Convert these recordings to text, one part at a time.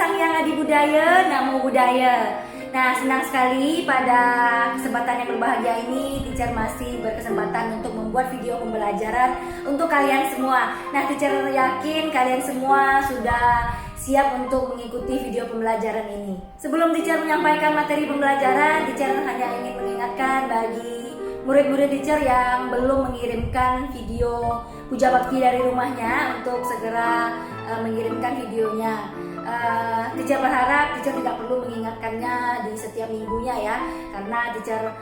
Sangyang Adi Budaya, Namo Buddhaya. Nah, senang sekali pada kesempatan yang berbahagia ini teacher masih berkesempatan untuk membuat video pembelajaran untuk kalian semua. Nah, teacher yakin kalian semua sudah siap untuk mengikuti video pembelajaran ini. Sebelum teacher menyampaikan materi pembelajaran, teacher hanya ingin mengingatkan bagi murid-murid teacher yang belum mengirimkan video puja bakti dari rumahnya untuk segera mengirimkan videonya. Teacher berharap teacher tidak perlu mengingatkannya di setiap minggunya ya, karena teacher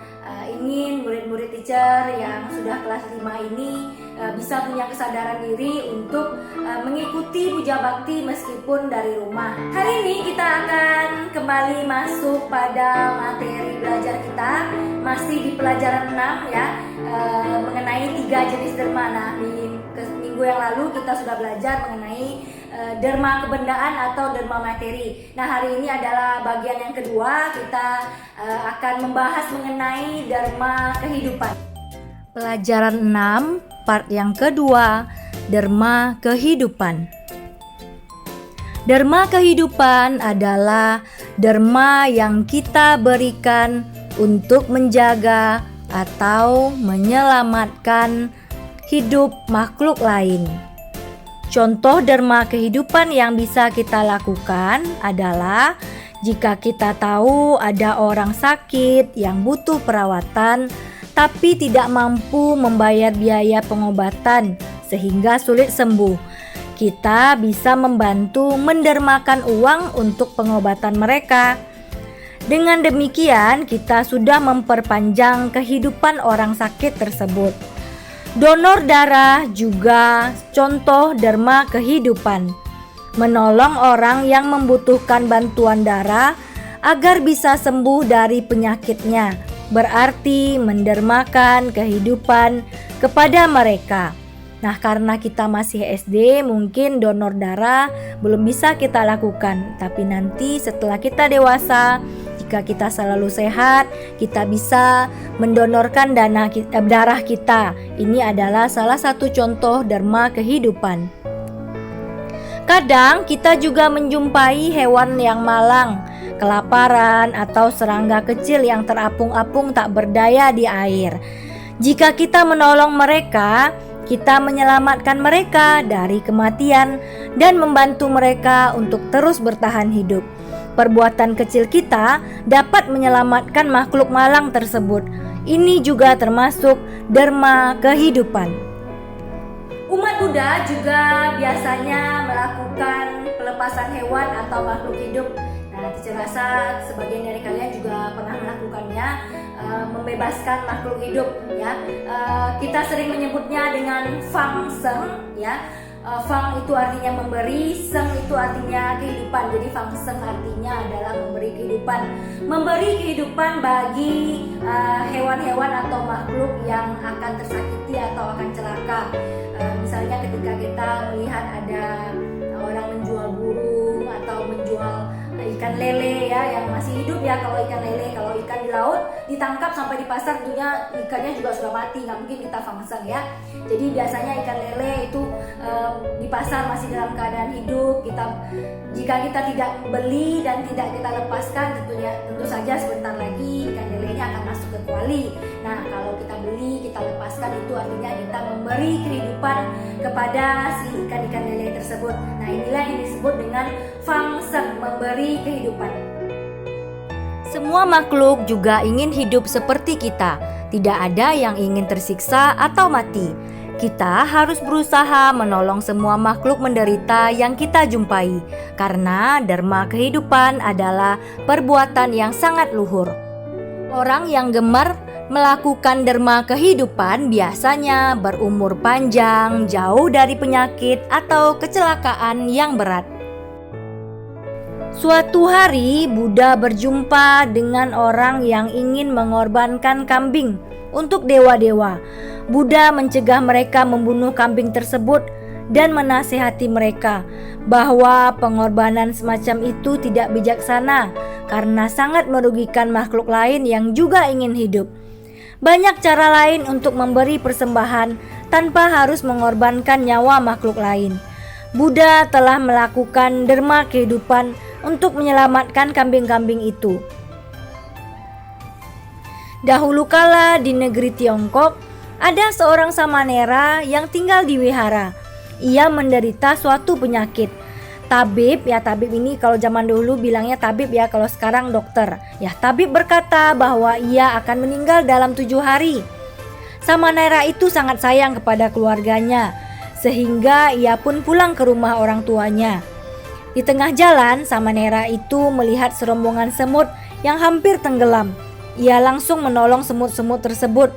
ingin murid-murid teacher yang sudah kelas 5 ini bisa punya kesadaran diri untuk mengikuti puja bakti meskipun dari rumah. Hari ini kita akan kembali masuk pada materi belajar kita, masih di pelajaran 6 ya, mengenai 3 jenis derma. Nah, minggu yang lalu kita sudah belajar mengenai derma kebendaan atau derma materi. Nah, hari ini adalah bagian yang kedua, kita akan membahas mengenai derma kehidupan. Pelajaran 6 part yang kedua, derma kehidupan. Derma kehidupan adalah derma yang kita berikan untuk menjaga atau menyelamatkan hidup makhluk lain. Contoh derma kehidupan yang bisa kita lakukan adalah jika kita tahu ada orang sakit yang butuh perawatan tapi tidak mampu membayar biaya pengobatan sehingga sulit sembuh, kita bisa membantu mendermakan uang untuk pengobatan mereka. Dengan demikian, kita sudah memperpanjang kehidupan orang sakit tersebut. Donor darah juga contoh derma kehidupan. Menolong orang yang membutuhkan bantuan darah agar bisa sembuh dari penyakitnya, berarti mendermakan kehidupan kepada mereka. Nah, karena kita masih SD, mungkin donor darah belum bisa kita lakukan. Tapi nanti setelah kita dewasa, jika kita selalu sehat, kita bisa mendonorkan darah kita. Ini adalah salah satu contoh derma kehidupan. Kadang kita juga menjumpai hewan yang malang, kelaparan, atau serangga kecil yang terapung-apung tak berdaya di air. Jika kita menolong mereka, kita menyelamatkan mereka dari kematian dan membantu mereka untuk terus bertahan hidup. Perbuatan kecil kita dapat menyelamatkan makhluk malang tersebut. Ini juga termasuk derma kehidupan. Umat Buddha juga biasanya melakukan pelepasan hewan atau makhluk hidup. Nah, teacher rasa sebagian dari kalian juga pernah melakukannya, membebaskan makhluk hidup ya. Kita sering menyebutnya dengan Fang Seng ya. Fang itu artinya memberi, Seng itu artinya kehidupan. Jadi Fang Seng artinya adalah memberi kehidupan. Memberi kehidupan bagi hewan-hewan atau makhluk yang akan tersakiti atau akan celaka. Misalnya ketika kita melihat ada orang menjual burung atau menjual ikan lele ya, yang masih hidup ya. Kalau ikan lele, kalau ikan di laut ditangkap sampai di pasar, tentunya ikannya juga sudah mati, nggak mungkin kita fangseng ya. Jadi biasanya ikan lele itu di pasar masih dalam keadaan hidup. Jika kita tidak beli dan tidak kita lepaskan, tentu saja sebentar lagi ikan lelenya akan masuk ke kuali. Nah, kalau kita beli, kita lepaskan, itu artinya kita memberi kehidupan kepada si ikan-ikan lele tersebut. Nah, inilah yang disebut dengan fangseng, memberi kehidupan. Semua makhluk juga ingin hidup seperti kita. Tidak ada yang ingin tersiksa atau mati. Kita harus berusaha menolong semua makhluk menderita yang kita jumpai, karena derma kehidupan adalah perbuatan yang sangat luhur. Orang yang gemar melakukan derma kehidupan biasanya berumur panjang, jauh dari penyakit atau kecelakaan yang berat. Suatu hari Buddha berjumpa dengan orang yang ingin mengorbankan kambing untuk dewa-dewa. Buddha mencegah mereka membunuh kambing tersebut dan menasihati mereka bahwa pengorbanan semacam itu tidak bijaksana karena sangat merugikan makhluk lain yang juga ingin hidup. Banyak cara lain untuk memberi persembahan tanpa harus mengorbankan nyawa makhluk lain. Buddha telah melakukan derma kehidupan untuk menyelamatkan kambing-kambing itu. Dahulu kala di negeri Tiongkok, ada seorang Samanera yang tinggal di wihara. Ia menderita suatu penyakit. Tabib ini kalau zaman dulu bilangnya tabib ya, kalau sekarang dokter. Tabib berkata bahwa ia akan meninggal dalam 7 hari. Samanera itu sangat sayang kepada keluarganya, sehingga ia pun pulang ke rumah orang tuanya. Di tengah jalan, Samanera itu melihat serombongan semut yang hampir tenggelam. Ia langsung menolong semut-semut tersebut.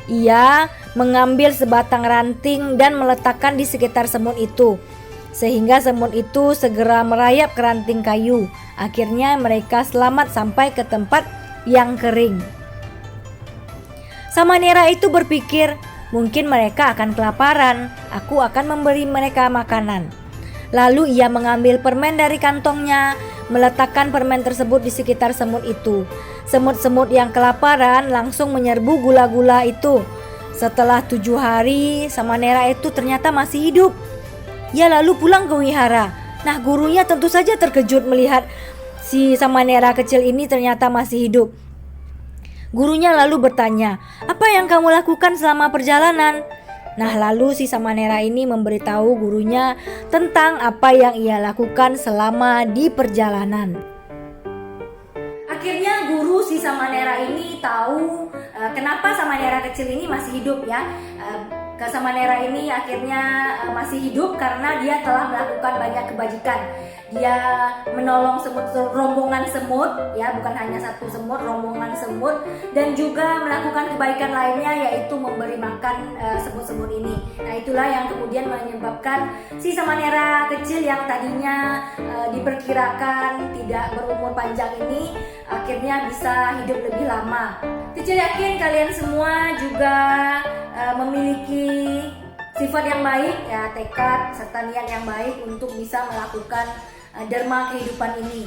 Ia mengambil sebatang ranting dan meletakkan di sekitar semut itu, sehingga semut itu segera merayap ke ranting kayu. Akhirnya mereka selamat sampai ke tempat yang kering. Samanera itu berpikir, mungkin mereka akan kelaparan, aku akan memberi mereka makanan. Lalu ia mengambil permen dari kantongnya, meletakkan permen tersebut di sekitar semut itu. Semut-semut yang kelaparan langsung menyerbu gula-gula itu. Setelah 7 hari, Samanera itu ternyata masih hidup. Ia lalu pulang ke wihara. Nah, gurunya tentu saja terkejut melihat si Samanera kecil ini ternyata masih hidup. Gurunya lalu bertanya, "Apa yang kamu lakukan selama perjalanan?" Nah, lalu si Samanera ini memberitahu gurunya tentang apa yang ia lakukan selama di perjalanan. Akhirnya guru si Samanera ini tahu kenapa Samanera kecil ini masih hidup ya. Samanera ini akhirnya masih hidup karena dia telah melakukan banyak kebajikan. Dia menolong rombongan semut ya, bukan hanya satu semut, rombongan semut, dan juga melakukan kebaikan lainnya, yaitu memberi makan semut-semut ini. Nah, itulah yang kemudian menyebabkan si Samanera kecil yang tadinya diperkirakan tidak berumur panjang ini akhirnya bisa hidup lebih lama. Teacher yakin kalian semua juga memiliki sifat yang baik ya, tekad serta niat yang baik untuk bisa melakukan dharma kehidupan ini.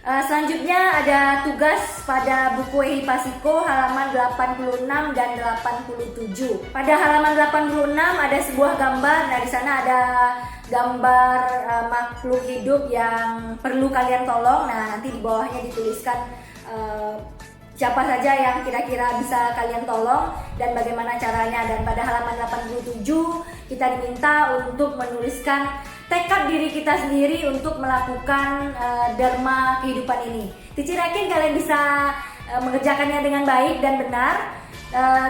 Selanjutnya ada tugas pada buku Ehipasiko halaman 86 dan 87. Pada halaman 86 ada sebuah gambar. Nah, di sana ada gambar makhluk hidup yang perlu kalian tolong. Nah, nanti di bawahnya dituliskan siapa saja yang kira-kira bisa kalian tolong dan bagaimana caranya. Dan pada halaman 87 kita diminta untuk menuliskan tekad diri kita sendiri untuk melakukan dharma kehidupan ini. Teacher yakin kalian bisa mengerjakannya dengan baik dan benar.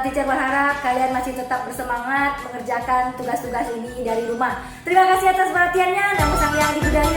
Teacher berharap kalian masih tetap bersemangat mengerjakan tugas-tugas ini dari rumah. Terima kasih atas perhatiannya. Namo Sang Hyang Digudaya.